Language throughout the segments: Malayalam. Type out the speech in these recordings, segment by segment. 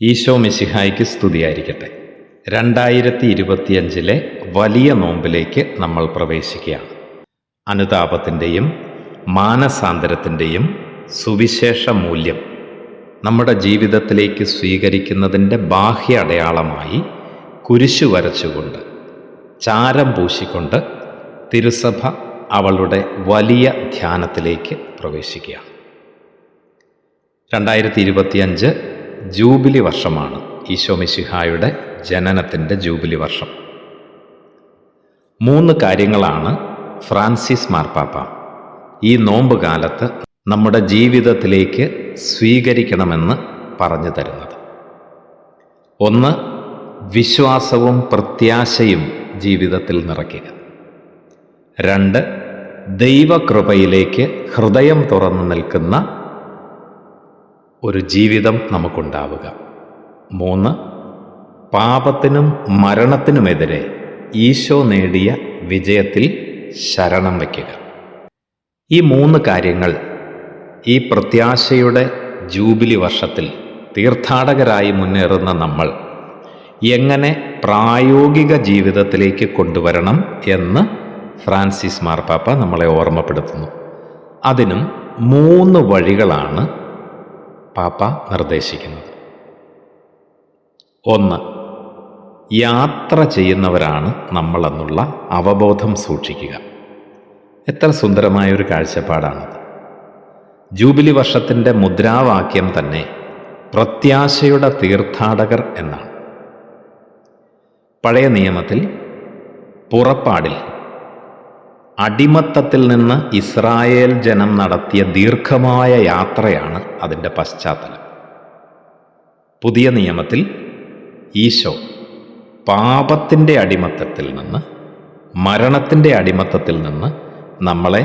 ഈശോ മിശിഹായ്ക്ക് സ്തുതിയായിരിക്കട്ടെ. 2025 വലിയ നോമ്പിലേക്ക് നമ്മൾ പ്രവേശിക്കുകയാണ്. അനുതാപത്തിൻ്റെയും മാനസാന്തരത്തിൻ്റെയും സുവിശേഷ മൂല്യം നമ്മുടെ ജീവിതത്തിലേക്ക് സ്വീകരിക്കുന്നതിൻ്റെ ബാഹ്യ അടയാളമായി കുരിശു വരച്ചുകൊണ്ട്, ചാരം പൂശിക്കൊണ്ട് തിരുസഭ അവളുടെ വലിയ ധ്യാനത്തിലേക്ക് പ്രവേശിക്കുകയാണ്. 2025 ജൂബിലി വർഷമാണ്. ഈശോ മിശിഹായുടെ ജനനത്തിൻ്റെ ജൂബിലി വർഷം. 3 കാര്യങ്ങളാണ് ഫ്രാൻസിസ് മാർപ്പാപ്പ ഈ നോമ്പ് കാലത്ത് നമ്മുടെ ജീവിതത്തിലേക്ക് സ്വീകരിക്കണമെന്ന് പറഞ്ഞു തരുന്നത്. 1. വിശ്വാസവും പ്രത്യാശയും ജീവിതത്തിൽ നിറയ്ക്കുക. 2. ദൈവകൃപയിലേക്ക് ഹൃദയം തുറന്നു നിൽക്കുന്ന ഒരു ജീവിതം നമുക്കുണ്ടാവുക. 3. പാപത്തിനും മരണത്തിനുമെതിരെ ഈശോ നേടിയ വിജയത്തിൽ ശരണം വയ്ക്കുക. ഈ 3 കാര്യങ്ങൾ ഈ പ്രത്യാശയുടെ ജൂബിലി വർഷത്തിൽ തീർത്ഥാടകരായി മുന്നേറുന്ന നമ്മൾ എങ്ങനെ പ്രായോഗിക ജീവിതത്തിലേക്ക് കൊണ്ടുവരണം എന്ന് ഫ്രാൻസിസ് മാർപ്പാപ്പ നമ്മളെ ഓർമ്മപ്പെടുത്തുന്നു. അതിനും 3 വഴികളാണ് പാപ്പ നിർദ്ദേശിക്കുന്നത്. 1. യാത്ര ചെയ്യുന്നവരാണ് നമ്മളെന്നുള്ള അവബോധം സൂക്ഷിക്കുക. എത്ര സുന്ദരമായൊരു കാഴ്ചപ്പാടാണത്. ജൂബിലി വർഷത്തിൻ്റെ മുദ്രാവാക്യം തന്നെ പ്രത്യാശയുടെ തീർത്ഥാടകർ എന്നാണ്. പഴയ നിയമത്തിൽ പുറപ്പാടിൽ അടിമത്തത്തിൽ നിന്ന് ഇസ്രായേൽ ജനം നടത്തിയ ദീർഘമായ യാത്രയാണ് അതിൻ്റെ പശ്ചാത്തലം. പുതിയ നിയമത്തിൽ ഈശോ പാപത്തിൻ്റെ അടിമത്തത്തിൽ നിന്ന്, മരണത്തിൻ്റെ അടിമത്തത്തിൽ നിന്ന് നമ്മളെ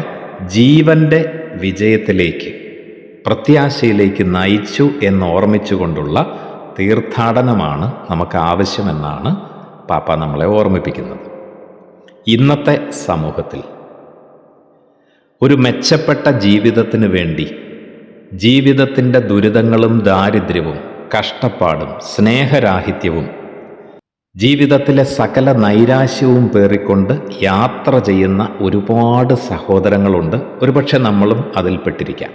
ജീവൻ്റെ വിജയത്തിലേക്ക്, പ്രത്യാശയിലേക്ക് നയിച്ചു എന്ന് ഓർമ്മിച്ചുകൊണ്ടുള്ള തീർത്ഥാടനമാണ് നമുക്ക് ആവശ്യമെന്നാണ് പാപ്പ നമ്മളെ ഓർമ്മിപ്പിക്കുന്നത്. ഇന്നത്തെ സമൂഹത്തിൽ ഒരു മെച്ചപ്പെട്ട ജീവിതത്തിന് വേണ്ടി ജീവിതത്തിൻ്റെ ദുരിതങ്ങളും ദാരിദ്ര്യവും കഷ്ടപ്പാടും സ്നേഹരാഹിത്യവും ജീവിതത്തിലെ സകല നൈരാശ്യവും പേറിക്കൊണ്ട് യാത്ര ചെയ്യുന്ന ഒരുപാട് സഹോദരങ്ങളുണ്ട്. ഒരുപക്ഷെ നമ്മളും അതിൽപ്പെട്ടിരിക്കാം.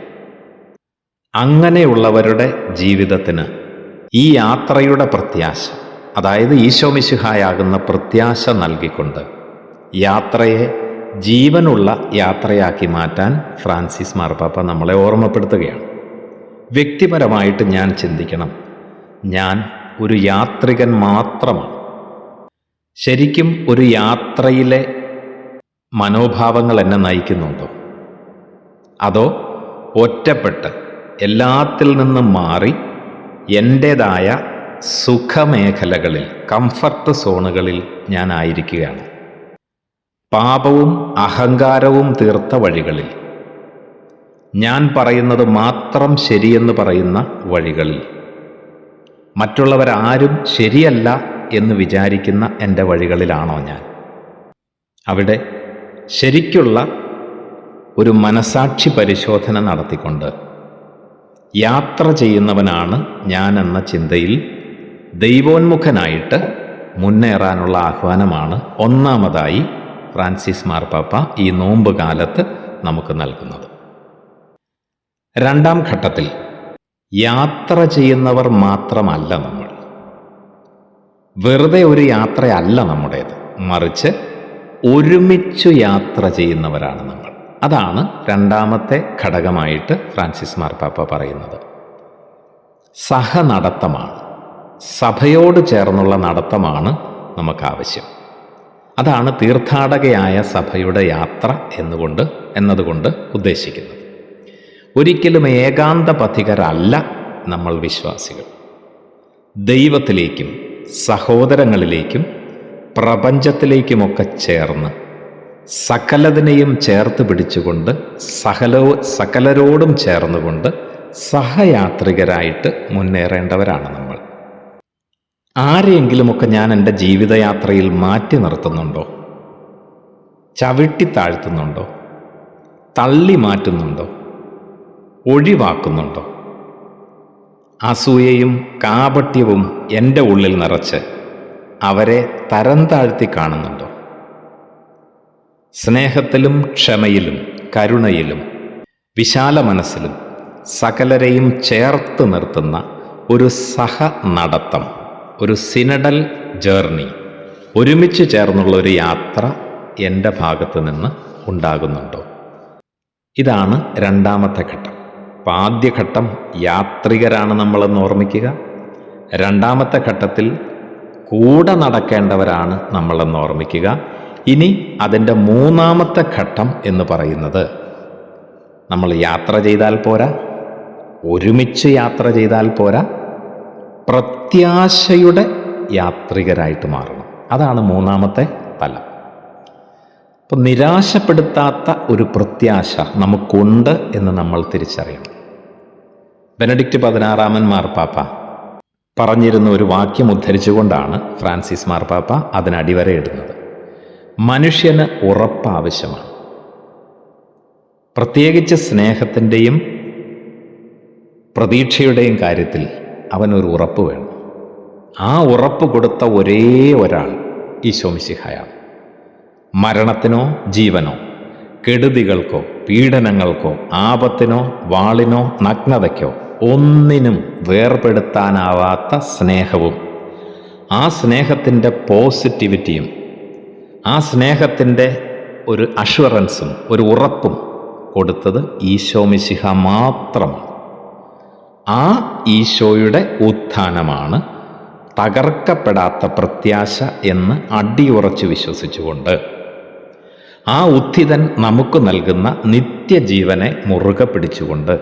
അങ്ങനെയുള്ളവരുടെ ജീവിതത്തിന് ഈ യാത്രയുടെ പ്രത്യാശ, അതായത് ഈശോ മിശിഹായാകുന്ന പ്രത്യാശ നൽകിക്കൊണ്ട് യാത്രയെ ജീവനുള്ള യാത്രയാക്കി മാറ്റാൻ ഫ്രാൻസിസ് മാർപ്പാപ്പ നമ്മളെ ഓർമ്മപ്പെടുത്തുകയാണ്. വ്യക്തിപരമായിട്ട് ഞാൻ ചിന്തിക്കണം, ഞാൻ ഒരു യാത്രികൻ മാത്രമാണ്. ശരിക്കും ഒരു യാത്രയിലെ മനോഭാവങ്ങൾ എന്നെ നയിക്കുന്നുണ്ടോ? അതോ ഒറ്റപ്പെട്ട് എല്ലാത്തിൽ നിന്നും മാറി എൻ്റേതായ സുഖമേഖലകളിൽ, കംഫർട്ട് സോണുകളിൽ ഞാൻ ആയിരിക്കുകയാണ്? പാപവും അഹങ്കാരവും തീർത്ത വഴികളിൽ, ഞാൻ പറയുന്നത് മാത്രം ശരിയെന്ന് പറയുന്ന വഴികളിൽ, മറ്റുള്ളവരാരും ശരിയല്ല എന്ന് വിചാരിക്കുന്ന എൻ്റെ വഴികളിലാണോ ഞാൻ? അവിടെ ശരിക്കുള്ള ഒരു മനസാക്ഷി പരിശോധന നടത്തിക്കൊണ്ട് യാത്ര ചെയ്യുന്നവനാണ് ഞാൻ എന്ന ചിന്തയിൽ ദൈവോന്മുഖനായിട്ട് മുന്നേറാനുള്ള ആഹ്വാനമാണ് ഒന്നാമതായി ഫ്രാൻസിസ് മാർപ്പാപ്പ ഈ നോമ്പ് കാലത്ത് നമുക്ക് നൽകുന്നത്. 2ാം ഘട്ടത്തിൽ യാത്ര ചെയ്യുന്നവർ മാത്രമല്ല നമ്മൾ. വെറുതെ ഒരു യാത്രയല്ല നമ്മുടേത്, മറിച്ച് ഒരുമിച്ചു യാത്ര ചെയ്യുന്നവരാണ് നമ്മൾ. അതാണ് 2ാമത്തെ ഘടകമായിട്ട് ഫ്രാൻസിസ് മാർപ്പാപ്പ പറയുന്നത്. സഹനടത്തമാണ്, സഭയോട് ചേർന്നുള്ള നടത്തമാണ് നമുക്കാവശ്യം. അതാണ് തീർത്ഥാടകയായ സഭയുടെ യാത്ര എന്നതുകൊണ്ട് ഉദ്ദേശിക്കുന്നത്. ഒരിക്കലും ഏകാന്ത പഥികരല്ല നമ്മൾ വിശ്വാസികൾ. ദൈവത്തിലേക്കും സഹോദരങ്ങളിലേക്കും പ്രപഞ്ചത്തിലേക്കുമൊക്കെ ചേർന്ന് സകലതിനെയും ചേർത്ത് പിടിച്ചുകൊണ്ട് സകലരോടും ചേർന്നുകൊണ്ട് സഹയാത്രികരായിട്ട് മുന്നേറേണ്ടവരാണ് നമ്മൾ. ആരെയെങ്കിലുമൊക്കെ ഞാൻ എൻ്റെ ജീവിതയാത്രയിൽ മാറ്റി നിർത്തുന്നുണ്ടോ? ചവിട്ടി താഴ്ത്തുന്നുണ്ടോ? തള്ളി മാറ്റുന്നുണ്ടോ? ഒഴിവാക്കുന്നുണ്ടോ? അസൂയയും കാപട്യവും എൻ്റെ ഉള്ളിൽ നിറച്ച് അവരെ തരം താഴ്ത്തി കാണുന്നുണ്ടോ? സ്നേഹത്തിലും ക്ഷമയിലും കരുണയിലും വിശാല മനസ്സിലും സകലരെയും ചേർത്ത് നിർത്തുന്ന ഒരു സഹനടത്തം, ഒരു സിനഡൽ ജേർണി, ഒരുമിച്ച് ചേർന്നുള്ള ഒരു യാത്ര എൻ്റെ ഭാഗത്ത് നിന്ന് ഉണ്ടാകുന്നുണ്ടോ? ഇതാണ് രണ്ടാമത്തെ ഘട്ടം. അപ്പം ആദ്യ ഘട്ടം യാത്രികരാണ് നമ്മളെന്ന് ഓർമ്മിക്കുക. രണ്ടാമത്തെ ഘട്ടത്തിൽ കൂടെ നടക്കേണ്ടവരാണ് നമ്മളെന്ന് ഓർമ്മിക്കുക. ഇനി അതിൻ്റെ മൂന്നാമത്തെ ഘട്ടം എന്ന് പറയുന്നത്, നമ്മൾ യാത്ര ചെയ്താൽ പോരാ, ഒരുമിച്ച് യാത്ര ചെയ്താൽ പോരാ, പ്രത്യാശയുടെ യാത്രികരായിട്ട് മാറണം. അതാണ് മൂന്നാമത്തെ തലം. അപ്പോൾ നിരാശപ്പെടുത്താത്ത ഒരു പ്രത്യാശ നമുക്കുണ്ട് എന്ന് നമ്മൾ തിരിച്ചറിയണം. ബെനഡിക്റ്റ് 16 മാർപ്പാപ്പ പറഞ്ഞിരുന്ന ഒരു വാക്യം ഉദ്ധരിച്ചുകൊണ്ടാണ് ഫ്രാൻസിസ് മാർപ്പാപ്പ അതിന് അടിവരയിടുന്നത്. മനുഷ്യന് ഉറപ്പ് ആവശ്യമാണ്. പ്രത്യേകിച്ച് സ്നേഹത്തിൻ്റെയും പ്രതീക്ഷയുടെയും കാര്യത്തിൽ അവനൊരു ഉറപ്പ് വേണം. ആ ഉറപ്പ് കൊടുത്ത ഒരേ ഒരാൾ ഈശോ മിശിഹായാണ്. മരണത്തിനോ ജീവനോ, കെടുതികൾക്കോ പീഡനങ്ങൾക്കോ ആപത്തിനോ വാളിനോ നഗ്നതയ്ക്കോ ഒന്നിനും വേർപെടുത്താനാവാത്ത സ്നേഹവും ആ സ്നേഹത്തിൻ്റെ പോസിറ്റിവിറ്റിയും ആ സ്നേഹത്തിൻ്റെ ഒരു അഷ്വറൻസും ഒരു ഉറപ്പും കൊടുത്തത് ഈശോ മിശിഹ മാത്രമാണ്. ആ ഈശോയുടെ ഉത്ഥാനമാണ് തകർക്കപ്പെടാത്ത പ്രത്യാശ എന്ന് അടിയുറച്ച് വിശ്വസിച്ചുകൊണ്ട് ആ ഉത്ഥിതൻ നമുക്ക് നൽകുന്ന നിത്യജീവനെ മുറുകെ പിടിച്ചുകൊണ്ട്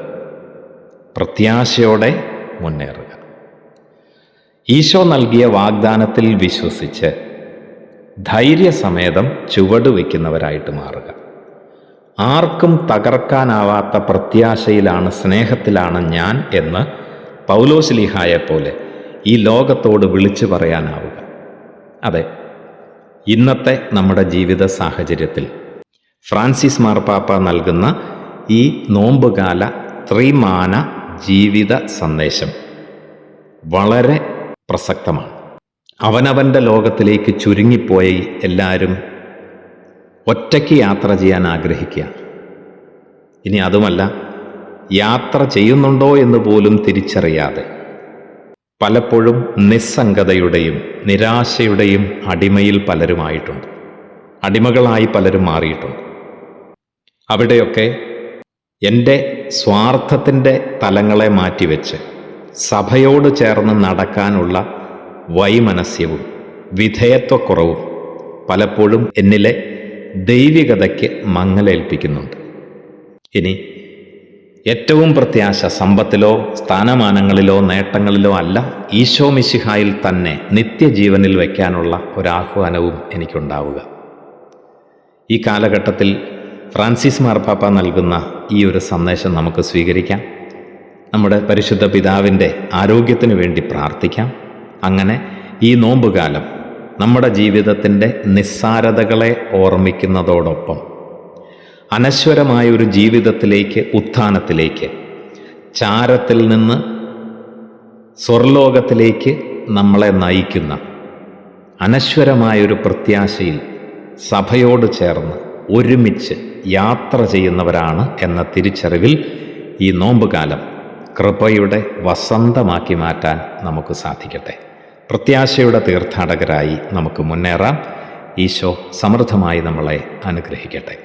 പ്രത്യാശയോടെ മുന്നേറുക. ഈശോ നൽകിയ വാഗ്ദാനത്തിൽ വിശ്വസിച്ച് ധൈര്യസമേതം ചുവടുവെക്കുന്നവരായിട്ട് മാറുക. ആർക്കും തകർക്കാനാവാത്ത പ്രത്യാശയിലാണ്, സ്നേഹത്തിലാണ് ഞാൻ എന്ന് പൗലോസ്ലീഹായെപ്പോലെ ഈ ലോകത്തോട് വിളിച്ചു പറയാനാവുക. അതെ, ഇന്നത്തെ നമ്മുടെ ജീവിത സാഹചര്യത്തിൽ ഫ്രാൻസിസ് മാർപ്പാപ്പ നൽകുന്ന ഈ നോമ്പുകാല ത്രിമാന ജീവിത സന്ദേശം വളരെ പ്രസക്തമാണ്. അവനവൻ്റെ ലോകത്തിലേക്ക് ചുരുങ്ങിപ്പോയി എല്ലാവരും ഒറ്റയ്ക്ക് യാത്ര ചെയ്യാൻ ആഗ്രഹിക്കുക. ഇനി അതുമല്ല, യാത്ര ചെയ്യുന്നുണ്ടോ എന്ന് പോലും തിരിച്ചറിയാതെ പലപ്പോഴും നിസ്സംഗതയുടെയും നിരാശയുടെയും അടിമയിൽ പലരുമായിട്ടുണ്ട്. അടിമകളായി പലരും മാറിയിട്ടുണ്ട്. അവിടെയൊക്കെ എൻ്റെ സ്വാർത്ഥത്തിൻ്റെ തലങ്ങളെ മാറ്റിവെച്ച് സഭയോട് ചേർന്ന് നടക്കാനുള്ള വൈമനസ്യവും വിധേയത്വക്കുറവും പലപ്പോഴും എന്നിലെ ദൈവികതയ്ക്ക് മങ്ങലേൽപ്പിക്കുന്നുണ്ട്. ഇനി ഏറ്റവും പ്രത്യാശ സമ്പത്തിലോ സ്ഥാനമാനങ്ങളിലോ നേട്ടങ്ങളിലോ അല്ല, ഈശോ മിശിഹായിൽ തന്നെ നിത്യജീവനിൽ വയ്ക്കാനുള്ള ഒരാഹ്വാനവും എനിക്കുണ്ടാവുക. ഈ കാലഘട്ടത്തിൽ ഫ്രാൻസിസ് മാർപ്പാപ്പ നൽകുന്ന ഈ ഒരു സന്ദേശം നമുക്ക് സ്വീകരിക്കാം. നമ്മുടെ പരിശുദ്ധ പിതാവിൻ്റെ ആരോഗ്യത്തിനു വേണ്ടി പ്രാർത്ഥിക്കാം. അങ്ങനെ ഈ നോമ്പുകാലം നമ്മുടെ ജീവിതത്തിൻ്റെ നിസ്സാരതകളെ ഓർമ്മിക്കുന്നതോടൊപ്പം അനശ്വരമായ ഒരു ജീവിതത്തിലേക്ക്, ഉത്ഥാനത്തിലേക്ക്, ചാരത്തിൽ നിന്ന് സ്വർലോകത്തിലേക്ക് നമ്മളെ നയിക്കുന്ന അനശ്വരമായൊരു പ്രത്യാശയിൽ സഭയോട് ചേർന്ന് ഒരുമിച്ച് യാത്ര ചെയ്യുന്നവരാണ് എന്ന തിരിച്ചറിവിൽ ഈ നോമ്പുകാലം കൃപയുടെ വസന്തമാക്കി മാറ്റാൻ നമുക്ക് സാധിക്കട്ടെ. പ്രത്യാശയുടെ തീർത്ഥാടകരായി നമുക്ക് മുന്നേറാം. ഈശോ സമൃദ്ധമായി നമ്മളെ അനുഗ്രഹിക്കട്ടെ.